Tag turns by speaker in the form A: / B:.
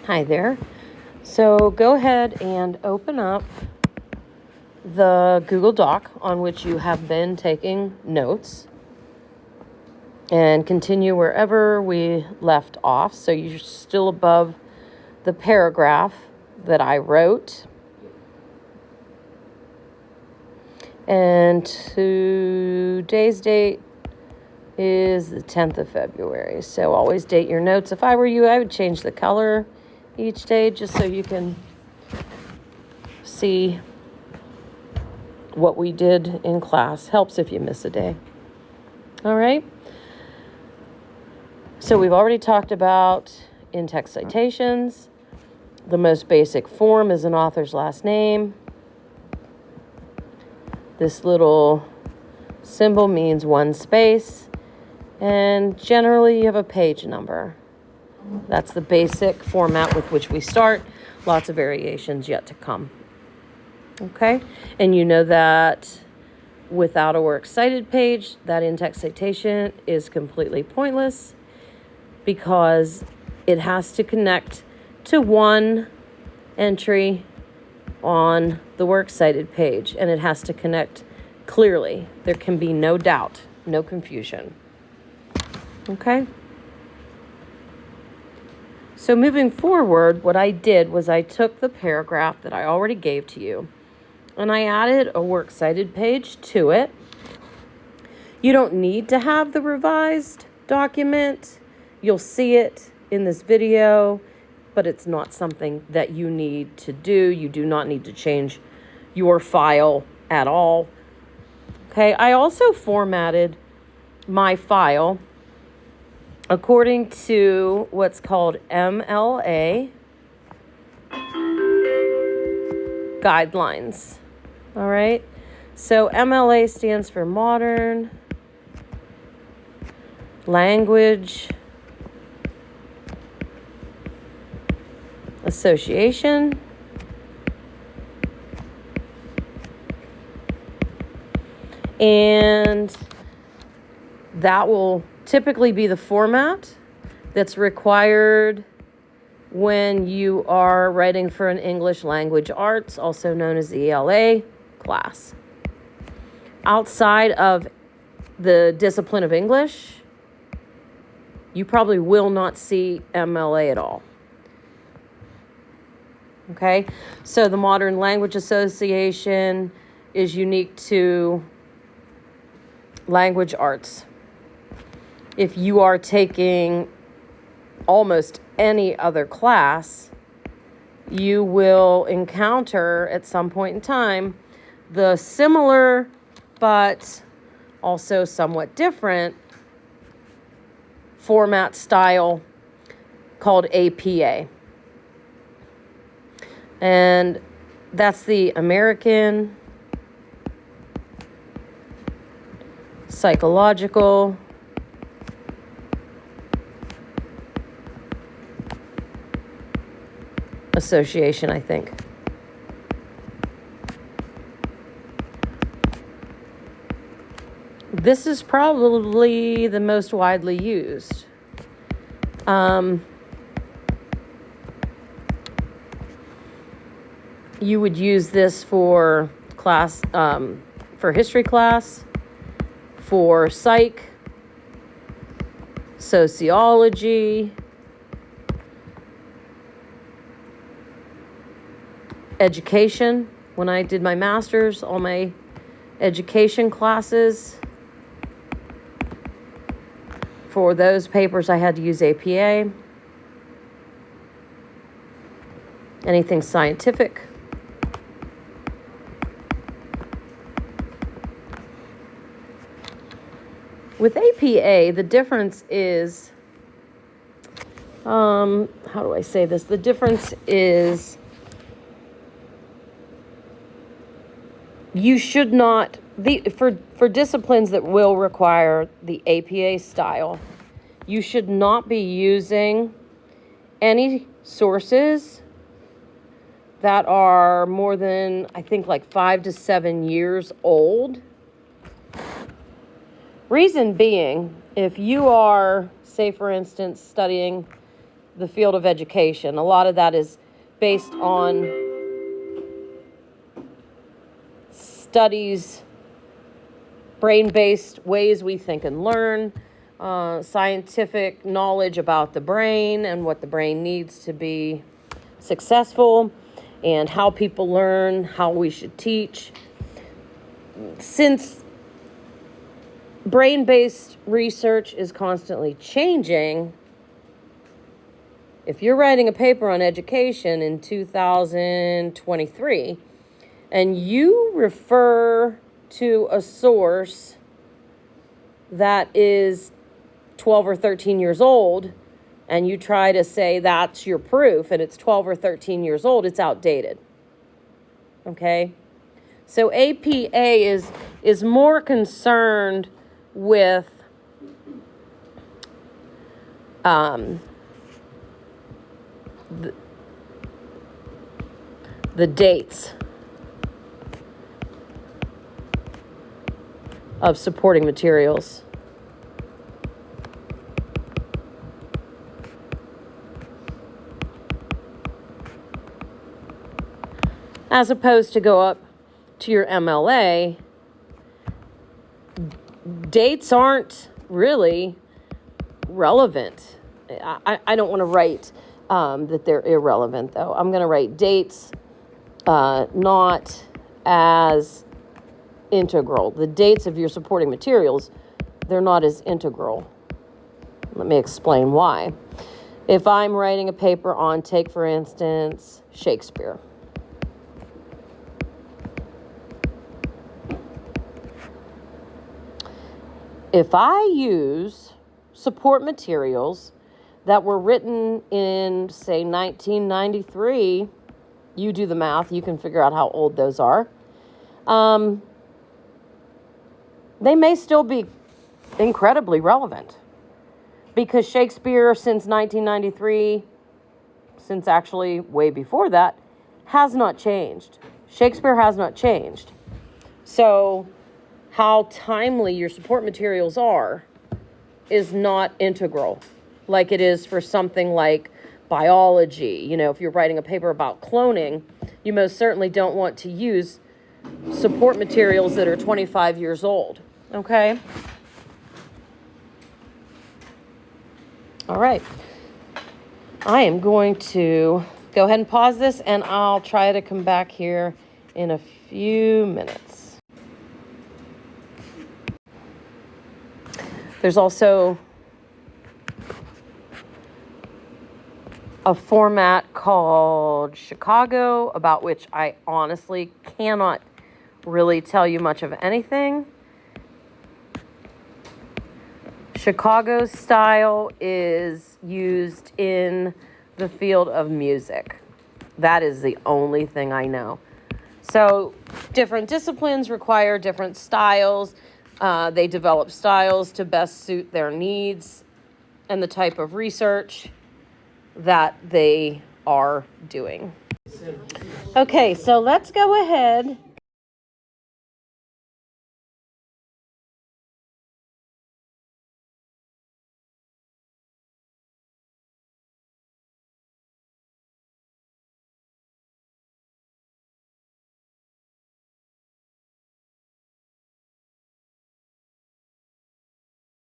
A: Hi there. So go ahead and open up the Google Doc on which you have been taking notes and continue wherever we left off. So you're still above the paragraph that I wrote. And today's date is the 10th of February. So always date your notes. If I were you, I would change the color each day just so you can see what we did in class. Helps if you miss a day. All right. So we've already talked about in-text citations. The most basic form is an author's last name. This little symbol means one space. And generally you have a page number. That's the basic format with which we start. Lots of variations yet to come. Okay? And you know that without a works cited page, that in-text citation is completely pointless because it has to connect to one entry on the works cited page, and it has to connect clearly. There can be no doubt, no confusion. Okay? So moving forward, what I did was I took the paragraph that I already gave to you and I added a works cited page to it. You don't need to have the revised document. You'll see it in this video, but it's not something that you need to do. You do not need to change your file at all. Okay, I also formatted my file according to what's called MLA guidelines. All right. So MLA stands for Modern Language Association. And that will typically be the format that's required when you are writing for an English language arts, also known as the ELA class. Outside of the discipline of English, you probably will not see MLA at all. Okay, so the Modern Language Association is unique to language arts. If you are taking almost any other class, you will encounter at some point in time the similar but also somewhat different format style called APA. And that's the American Psychological Association, I think. This is probably the most widely used. You would use this for class, for history class, for psych, sociology, education. When I did my master's, all my education classes, for those papers I had to use APA. Anything scientific. With APA, the difference is, how do I say this? The difference is you should not, for disciplines that will require the APA style, you should not be using any sources that are more than, I think, like 5 to 7 years old. Reason being, if you are, say, for instance, studying the field of education. A lot of that is based on studies, brain-based ways we think and learn, scientific knowledge about the brain and what the brain needs to be successful, and how people learn, how we should teach. Since brain-based research is constantly changing, if you're writing a paper on education in 2023 and you refer to a source that is 12 or 13 years old, and you try to say that's your proof and it's 12 or 13 years old, it's outdated. Okay? So APA is more concerned with the dates of supporting materials. As opposed to go up to your MLA, dates aren't really relevant. I don't want to write that they're irrelevant, though. I'm going to write dates not as integral. The dates of your supporting materials, they're not as integral. Let me explain why. If I'm writing a paper on, take for instance, Shakespeare. If I use support materials that were written in, say, 1993, you do the math, you can figure out how old those are. They may still be incredibly relevant because Shakespeare, since 1993, since actually way before that, has not changed. Shakespeare has not changed. So how timely your support materials are is not integral like it is for something like biology. You know, if you're writing a paper about cloning, you most certainly don't want to use support materials that are 25 years old. Okay? All right. I am going to go ahead and pause this, and I'll try to come back here in a few minutes. There's also a format called Chicago, about which I honestly cannot really tell you much of anything. Chicago style is used in the field of music. That is the only thing I know. So different disciplines require different styles. They develop styles to best suit their needs and the type of research that they are doing. Okay, so let's go ahead